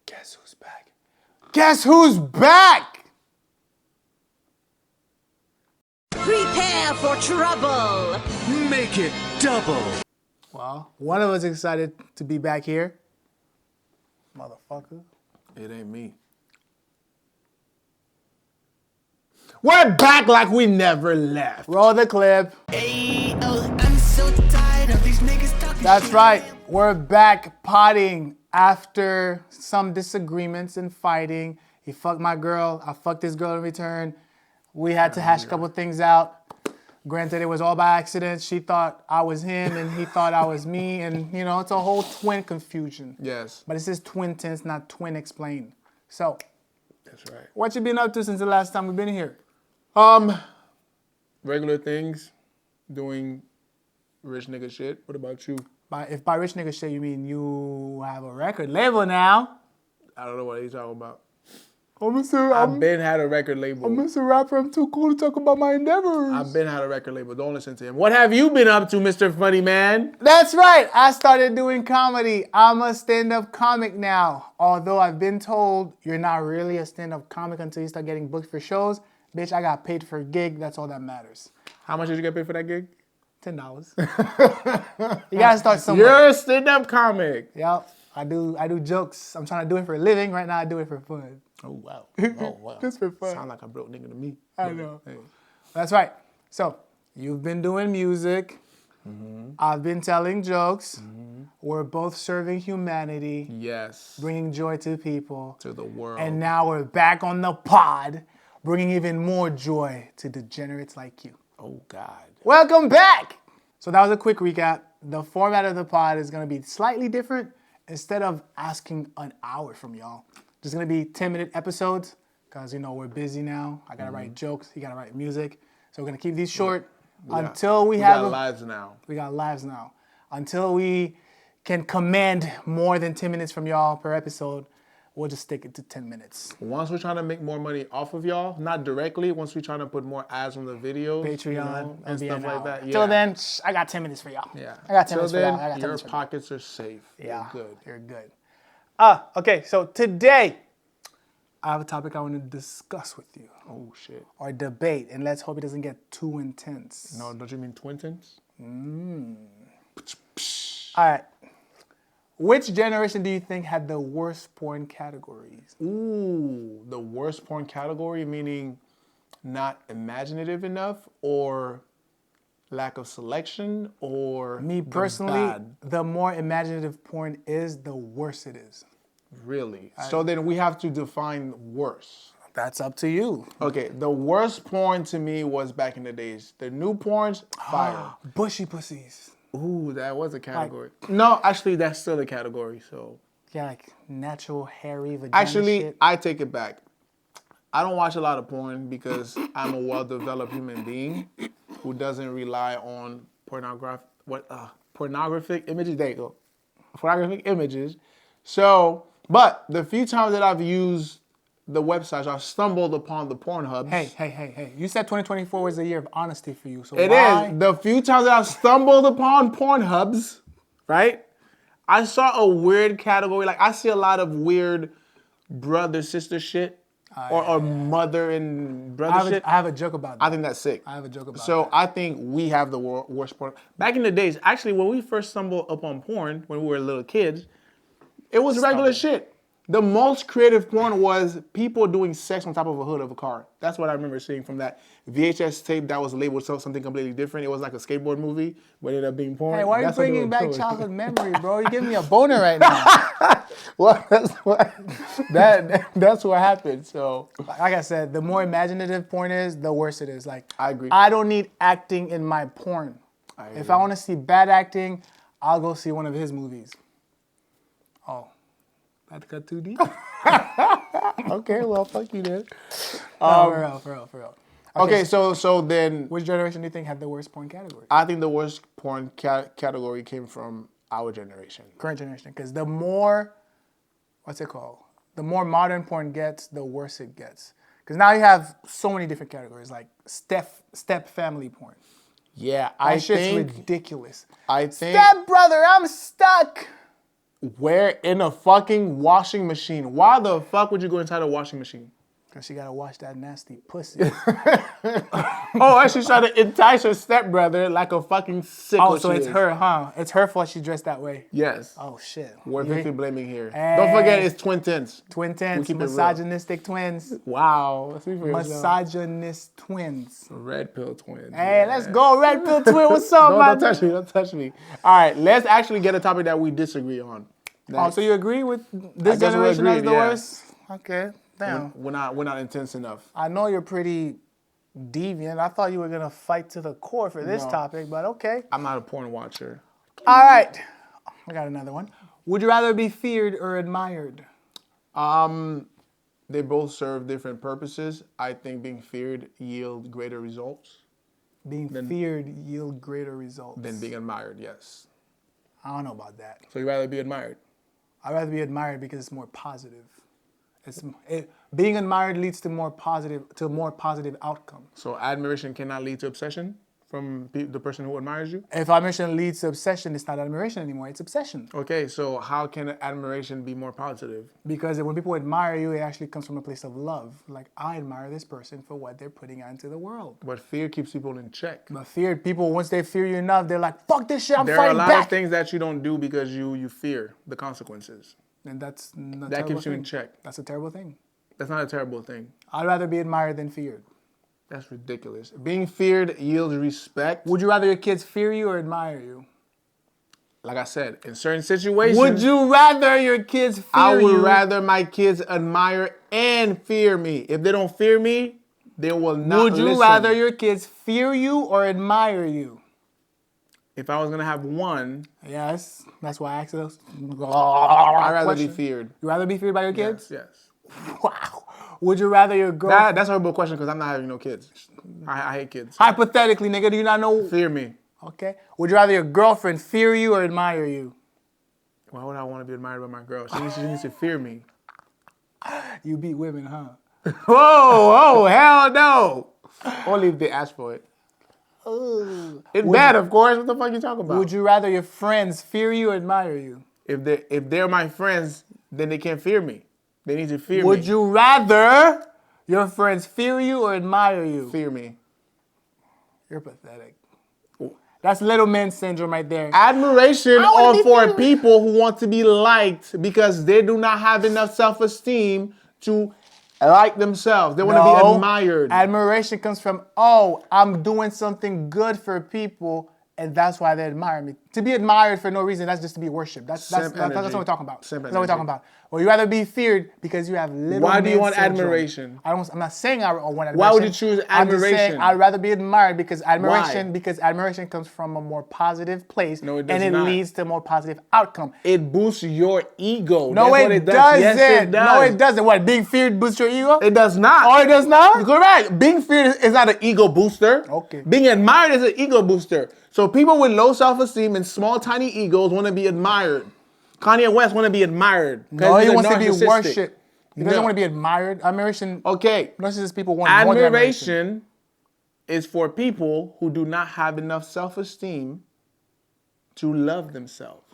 Guess who's back? Guess who's back? Prepare for trouble. Make it double. Well, one of us excited to be back here. Motherfucker. It ain't me. We're back like we never left. Roll the clip. I'm so tired of these niggas talking. That's right. We're back potting after some disagreements and fighting. He fucked my girl. I fucked his girl in return. We had to hash a couple things out. Granted, it was all by accident. She thought I was him and he thought I was me. And, you know, it's a whole twin confusion. Yes. But it says twin tense, not twin explained. So, That's right. what you been up to since the last time we've been here? Regular things. Doing rich nigga shit. What about you? If by rich nigga shit you mean you have a record label now. I don't know what he's talking about. I've been had a record label. I'm Mr. Rapper. I'm too cool to talk about my endeavors. I've been had a record label. Don't listen to him. What have you been up to, Mr. Funny Man? That's right. I started doing comedy. I'm a stand-up comic now. Although I've been told you're not really a stand-up comic until you start getting booked for shows. Bitch, I got paid for a gig. That's all that matters. How much did you get paid for that gig? $10. You gotta start somewhere. You're a stand-up comic. Yep. I do jokes. I'm trying to do it for a living. Right now I do it for fun. Oh, wow. Oh, wow. Just for fun. Sound like a broke nigga to me. I know. Hey. That's right. So, you've been doing music. Mm-hmm. I've been telling jokes. Mm-hmm. We're both serving humanity. Yes. Bringing joy to people. To the world. And now we're back on the pod, bringing even more joy to degenerates like you. Oh, God. Welcome back! So that was a quick recap. The format of the pod is going to be slightly different. Instead of asking an hour from y'all, there's going to be 10-minute episodes because, you know, we're busy now. I got to write jokes. You got to write music. So we're going to keep these short until we have... We got lives now. We got lives now. Until we can command more than 10 minutes from y'all per episode, we'll just stick it to 10 minutes. Once we're trying to make more money off of y'all, not directly, once we're trying to put more ads on the videos, Patreon, you know, and stuff like that. Till then, I got 10 minutes for y'all. Yeah. I got 10 Till minutes for y'all. I got 10 your minutes for y'all. pockets are safe. Yeah. You're good. You're good. Okay, so today, I have a topic I want to discuss with you. Oh, shit. Or debate, and let's hope it doesn't get too intense. No, don't you mean twintons? All right. Which generation do you think had the worst porn categories? Ooh, the worst porn category, meaning not imaginative enough, or lack of selection, or Me the personally, bad? the more imaginative porn is, the worse it is. Really? So then we have to define worse. That's up to you. Okay, the worst porn to me was back in the days. The new porn's fire. Bushy pussies. Ooh, that was a category. No, actually, that's still a category. So Yeah, like natural hairy vagina actually, shit. I take it back. I don't watch a lot of porn because I'm a well-developed human being who doesn't rely on pornographic images. There you go, pornographic images. So, but the few times that I've used the websites, I've stumbled upon the Pornhubs. Hey. You said 2024 was a year of honesty for you. So It why? is. The few times that I've stumbled upon Pornhubs, right? I saw a weird category. Like, I see a lot of weird brother-sister shit. Or mother and brother shit. I have a joke about that. I think that's sick. I have a joke about So that. I think we have the worst porn. Back in the days, actually, when we first stumbled upon porn, when we were little kids, it was regular shit. The most creative porn was people doing sex on top of a hood of a car. That's what I remember seeing from that VHS tape that was labeled something completely different. It was like a skateboard movie, but it ended up being porn. Hey, why are you That's what they bringing were back doing. childhood memory, bro? You're giving me a boner right now. Well, that's what happened. So Like I said, the more imaginative porn is, the worse it is. Like I agree. I don't need acting in my porn. If I want to see bad acting, I'll go see one of his movies. Oh, that got too deep? okay, well, fuck you then. No, for real. Okay, so then Which generation do you think had the worst porn category? I think the worst porn category came from our generation. Current generation. Because the more, what's it called? The more modern porn gets, the worse it gets. Because now you have so many different categories, like step family porn. Yeah, That shit's ridiculous. I think Step brother, I'm stuck. Where in a fucking washing machine? Why the fuck would you go inside a washing machine? Because she got to wash that nasty pussy. Oh, and she's trying to entice her stepbrother like a fucking sicko. Oh, so it's her, huh? It's her fault she dressed that way. Yes. Oh, shit. We're victim blaming here. Hey. Don't forget, it's twin tents. Twin tents, keep it real. misogynistic twins. Wow. Speak for yourself. Misogynist twins. Red pill twins. Hey, let's go, red pill twin. What's up, Don't man? touch me. Don't touch me. All right, let's actually get a topic that we disagree on. Oh, so you agree with this guess we generation as agreed, the yeah. worst? Okay, damn. We're not intense enough. I know you're pretty deviant. I thought you were gonna fight to the core for this No. topic, but okay. I'm not a porn watcher. All right, I got another one. Would you rather be feared or admired? They both serve different purposes. I think being feared yield greater results Being feared yield greater results. than being admired. Yes. I don't know about that. So you'd rather be admired. I'd rather be admired because it's more positive. Being admired leads to more positive outcome. So admiration cannot lead to obsession from the person who admires you. If admiration leads to obsession, it's not admiration anymore. It's obsession. Okay, so how can admiration be more positive? Because when people admire you, it actually comes from a place of love. Like, I admire this person for what they're putting out into the world. But fear keeps people in check. But feared people, once they fear you enough, they're like, fuck this shit, I'm There are a fighting lot back. of things that you don't do because you fear the consequences. And that's a That keeps you thing. in check. That's a terrible thing. That's not a terrible thing. I'd rather be admired than feared. That's ridiculous. Being feared yields respect. Would you rather your kids fear you or admire you? Like I said, in certain situations, Would you rather your kids fear I would you? rather my kids admire and fear me. If they don't fear me, they will not Would you listen. rather your kids fear you or admire you? If I was gonna have one, Yes, that's why I asked those. I'd rather be feared. You rather be feared by your kids? Yes. Wow. Would you rather your girl? That's a horrible question because I'm not having no kids. I hate kids. Hypothetically, nigga, do you not know? Fear me. Okay. Would you rather your girlfriend fear you or admire you? Why would I want to be admired by my girl? She needs to fear me. You beat women, huh? Whoa, hell no. Only if they ask for it. It's bad, of course. What the fuck you talking about? Would you rather your friends fear you or admire you? If they're my friends, then they can't fear me. They need to fear me. Would you rather your friends fear you or admire you? Fear me. You're pathetic. That's little man syndrome right there. Admiration wanna are be for feared. people who want to be liked because they do not have enough self-esteem to like themselves. They want to be admired. Admiration comes from, oh, I'm doing something good for people, and that's why they admire me. To be admired for no reason, that's just to be worshipped. That's what Simp we're energy. talking about. Simp That's what we're talking energy. about. Or you rather be feared because you have little Why do you man want syndrome. admiration? I'm not saying I want admiration. Why would you choose I'm just saying admiration? I'd rather be admired because Why? admiration comes from a more positive place, No, it does and it not. leads to a more positive outcome. It boosts your ego. No, That's what it does. doesn't. Yes, it does. No, it doesn't. What, being feared boosts your ego? It does not. Oh, it does not? Correct. Being feared is not an ego booster. Okay. Being admired is an ego booster. So people with low self-esteem and small, tiny egos want to be admired. Kanye West want to be admired. No, he he's wants to be narcissistic. worshipped. He doesn't No. want to be admired. Admiration. Okay. Narcissist people want more than admiration. Admiration is for people who do not have enough self-esteem to love themselves.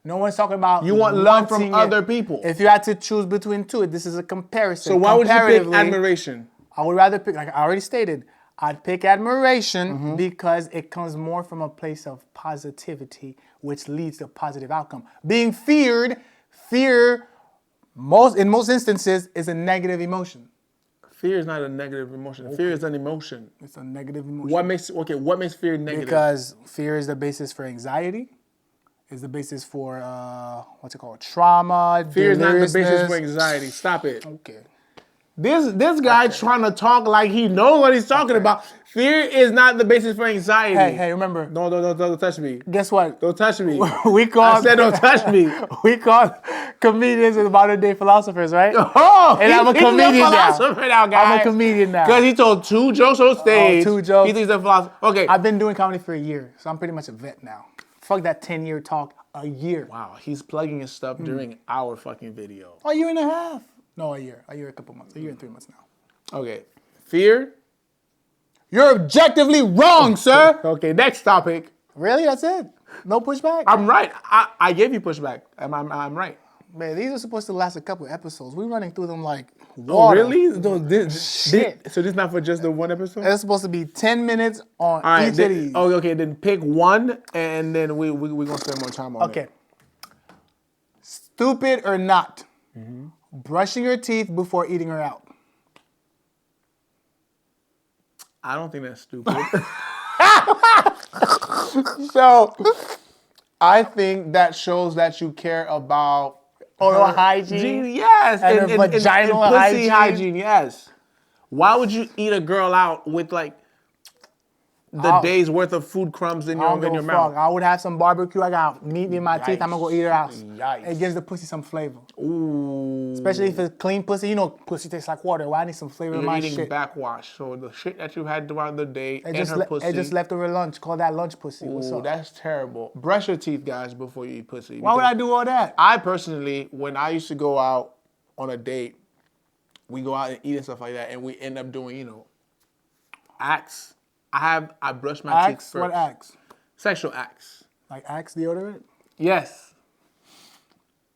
No one's talking about You want love from wanting other it. people. If you had to choose between two, this is a comparison. So why would you pick Comparatively, admiration? I would rather pick, like I already stated, I'd pick admiration Mm-hmm. because it comes more from a place of positivity, which leads to a positive outcome. Being feared, fear, in most instances, is a negative emotion. Fear is not a negative emotion. Fear is an emotion. It's a negative emotion. What makes fear negative? Because fear is the basis for anxiety. Is the basis for what's it called? Trauma. Fear is not the basis deliriousness. for anxiety. Stop it. Okay. This guy trying to talk like he knows what he's talking about. Fear is not the basis for anxiety. Hey, remember? Don't touch me. Guess what? Don't touch me. We call. I said don't touch me. We call comedians the modern day philosophers, right? Oh, And I'm a he's comedian now. philosopher now, guys. I'm a comedian now. Because he told 2 jokes on stage. 2 jokes. He thinks he's a philosopher. Okay. I've been doing comedy for a year, so I'm pretty much a vet now. Fuck that 10-year talk. A year. Wow, he's plugging his stuff during our fucking video. A year and a half. No, a year. A year, a couple months. A year and 3 months now. Okay. Fear. You're objectively wrong, sir. Okay, next topic. Really? That's it? No pushback? I'm right. I gave you pushback. I'm right. Man, these are supposed to last a couple episodes. We're running through them like Oh, water. really? No, this, Shit. so this is not for just the one episode? It's supposed to be 10 minutes on All right. each of these. Oh, okay. Then pick one, and then we're gonna spend more time on it. Okay. Stupid or not? Brushing your teeth before eating her out. I don't think that's stupid. So, I think that shows that you care about oral hygiene. Yes, And her vaginal pussy hygiene. hygiene. Yes. Why would you eat a girl out with like the day's worth of food crumbs in I don't your give a mouth? fuck. I would have some barbecue. I got meat in my teeth. I'm gonna go eat her out. Yikes. It gives the pussy some flavor. Ooh. Especially if it's clean pussy. You know, pussy tastes like water. Why I need some flavor in You're my eating shit? backwash. So the shit that you had throughout the day It and just, her pussy. it just leftover lunch. Call that lunch pussy. What's Ooh, up? that's terrible. Brush your teeth, guys, before you eat pussy. Why would because I do all that? I personally, when I used to go out on a date, we go out and eat and stuff like that, and we end up doing, acts. I brush my teeth Axe? first. What axe? Sexual acts. Like Axe deodorant? Yes.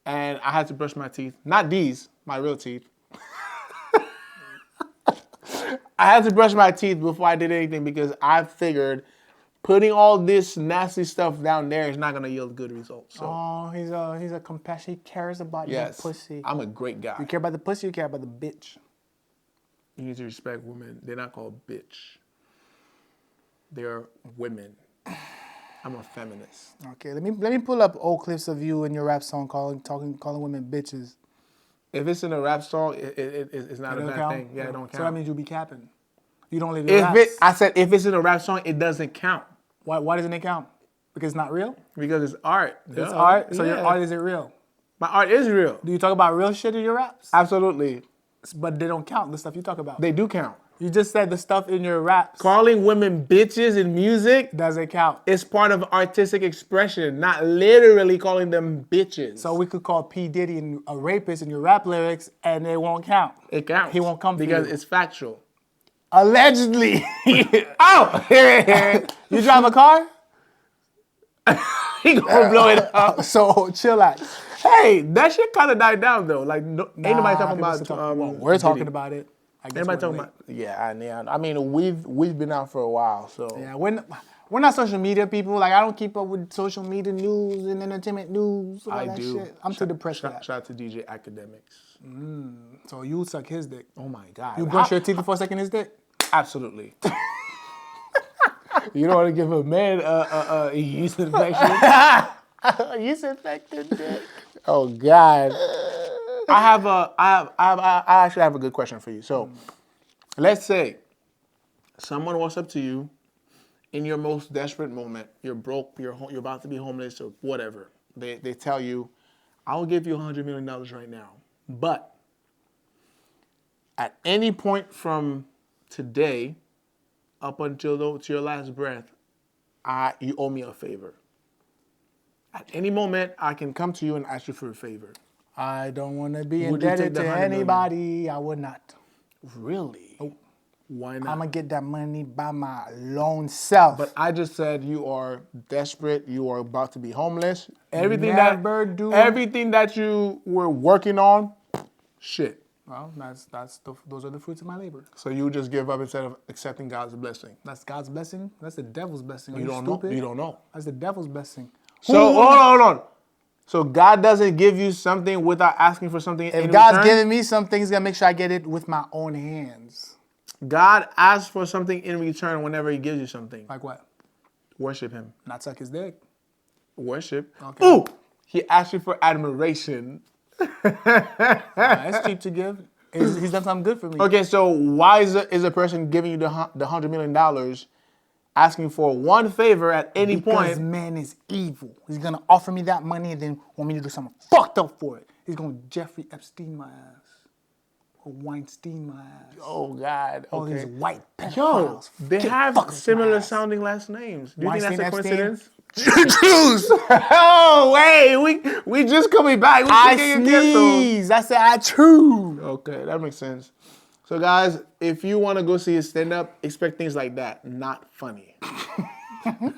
And I had to brush my teeth. Not these, my real teeth. I had to brush my teeth before I did anything because I figured putting all this nasty stuff down there is not going to yield good results. So, Oh, he's a compassion. He cares about yes, your pussy. I'm a great guy. You care about the pussy, you care about the bitch. You need to respect women. They're not called bitch. They're women. I'm a feminist. Okay, let me pull up old clips of you in your rap song calling women bitches. If it's in a rap song, it's not It a don't bad count? thing. Yeah, it don't count. So that means you be capping. You don't live your raps. I said if it's in a rap song, it doesn't count Why doesn't it count? Because it's not real? because it's art. It's Duh. art? So your Yeah. art isn't real. My art is real. Do you talk about real shit in your raps? Absolutely. But they don't count, the stuff you talk about. They do count. You just said the stuff in your raps Calling women bitches in music doesn't count. is part of artistic expression, not literally calling them bitches. So we could call P. Diddy a rapist in your rap lyrics and it won't count. it counts. He won't come for because you. it's factual. Allegedly. Oh, You drive a car? he gonna blow it up. So chill out. Hey, that shit kind of died down though. Like, ain't nobody talking people about. still talk- well, we're talking Diddy. about it. I guess Everybody we're talking late. about. Yeah, I mean, we've been out for a while, so. Yeah, we're not social media people. Like, I don't keep up with social media news and entertainment news. All I that do. Shit. I'm too depressed for Shout that. out to DJ Academics. So you suck his dick. Oh my God. You brush your teeth before sucking his dick? Absolutely. You don't want to give a man a yeast infection. Yeast infected dick. Oh God. I actually have a good question for you. So, let's say someone walks up to you in your most desperate moment. You're broke. You're about to be homeless or whatever. They tell you, "I'll give you $100 million right now, but at any point from today up until to your last breath, you owe me a favor. At any moment, I can come to you and ask you for a favor." I don't want to be Would you take indebted the to 100 million? anybody. I would not. Really? Why not? I'm going to get that money by my lone self. But I just said you are desperate. You are about to be homeless. Everything everything that you were working on, shit. Well, those are the fruits of my labor. So you just give up instead of accepting God's blessing. That's God's blessing. That's the devil's blessing. Are You you don't stupid? know. You don't know. That's the devil's blessing. So hold on. So God doesn't give you something without asking for something. If in God's return? giving me something, He's gonna make sure I get it with my own hands. God asks for something in return whenever He gives you something. Like what? Worship Him. Not suck His dick. Worship. Okay. Ooh, He asks you for admiration. That's cheap to give. He's done something good for me. Okay, so why is a person giving you the $100 million asking for one favor at any Because point? man is evil. He's gonna offer me that money and then want me to do something fucked up for it. He's gonna Jeffrey Epstein my ass. Or Weinstein my ass. Oh God. All these Okay. white Yo, pedophiles. they Get have fucked with my similar ass. sounding last names. Do you Weinstein, think that's a Epstein? coincidence? Jews. Oh wait, we just coming back. We I getting canceled. sneeze. I said I chew. Okay, that makes sense. So guys, if you want to go see a stand-up, expect things like that, not funny.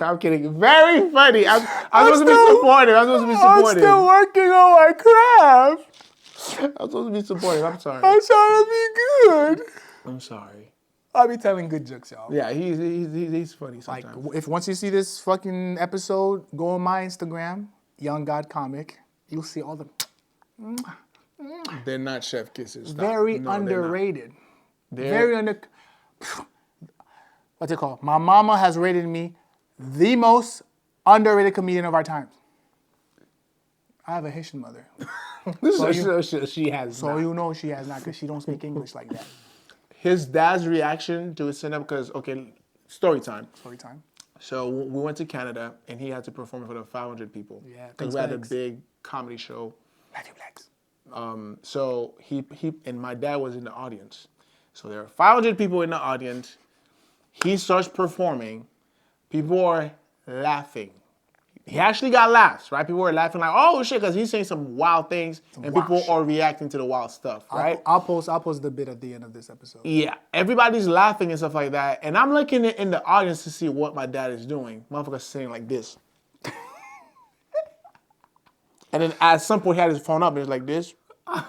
I'm kidding. Very funny. I'm supposed to be supportive. I'm supposed to be I'm supportive. still working on my craft. I'm supposed to be supportive. I'm sorry. I'm trying to be good. I'm sorry. I'll be telling good jokes, y'all. Yeah, he's funny Like, sometimes. if once you see this fucking episode, go on my Instagram, Young God Comic. You'll see all the They're not chef kisses. Stop. very No, they're not. underrated. They're- Very under. What's it called? My mama has rated me the most underrated comedian of our time. I have a Haitian mother, She has so not. you know she has not, because she don't speak English like that. His dad's reaction to his stand-up, because, okay, story time. Story time. So we went to Canada, and he had to perform in front of 500 people. Yeah, Because we had a big comedy show. Matthew Blacks. So he and my dad was in the audience. So there are 500 people in the audience. He starts performing. People are laughing. He actually got laughs, right? People were laughing like, oh shit, because he's saying some wild things, and wild people shit. are reacting to the wild stuff, right? I'll post the bit at the end of this episode. Yeah, everybody's laughing and stuff like that. And I'm looking in the audience to see what my dad is doing. Motherfucker's sitting like this. And then at some point he had his phone up and it's like this. I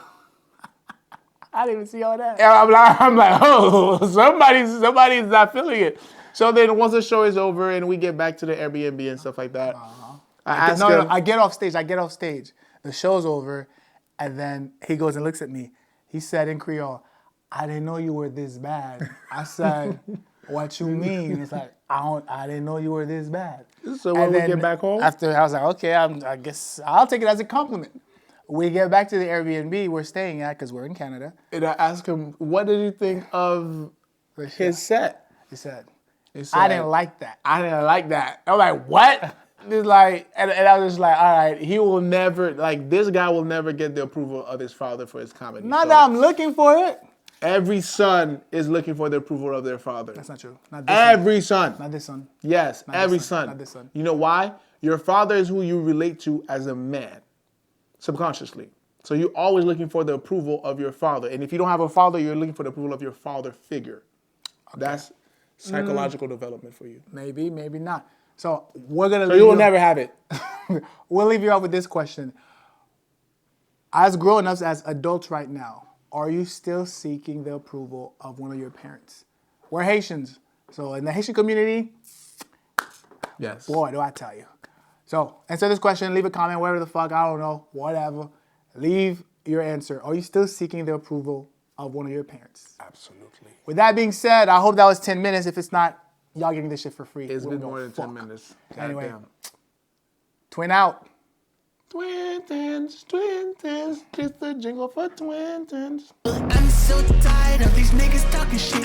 didn't even see all that. And I'm like, oh, somebody's not feeling it. So then once the show is over and we get back to the Airbnb and stuff like that, I ask him, I get off stage. The show's over, and then he goes and looks at me. He said in Creole, I didn't know you were this bad. I said, what you mean? It's like, I didn't know you were this bad. So when And we then get back home, after I was like, okay, I guess I'll take it as a compliment. We get back to the Airbnb we're staying at, because we're in Canada. and I ask him, what did you think of his set? He said, He said, I didn't like that. I didn't like that. I'm like, what? It's like, and I was just like, all right, he will never, like, this guy will never get the approval of his father for his comedy. Not So that I'm looking for it. every son is looking for the approval of their father. That's not true. Not this son. Every son. Not this son. Yes, Not every this son. son. Not this son. You know why? Your father is who you relate to as a man, subconsciously. So you're always looking for the approval of your father. And if you don't have a father, you're looking for the approval of your father figure. That's psychological development for you. Maybe, maybe not. So we're gonna. So you will never have it. We'll leave you off with this question. As grown-ups, as adults right now, are you still seeking the approval of one of your parents? We're Haitians, so in the Haitian community, Yes. boy, do I tell you. So answer this question. Leave a comment, whatever the fuck, I don't know, whatever. Leave your answer. Are you still seeking the approval of one of your parents? Absolutely. With that being said, I hope that was 10 minutes. If it's not, y'all getting this shit for free. It's We been don't more give than a 10 fuck. minutes. Anyway. Goddamn. Twin out. Twin tens, just the jingle for twin tens. I'm so tired of these niggas talking shit.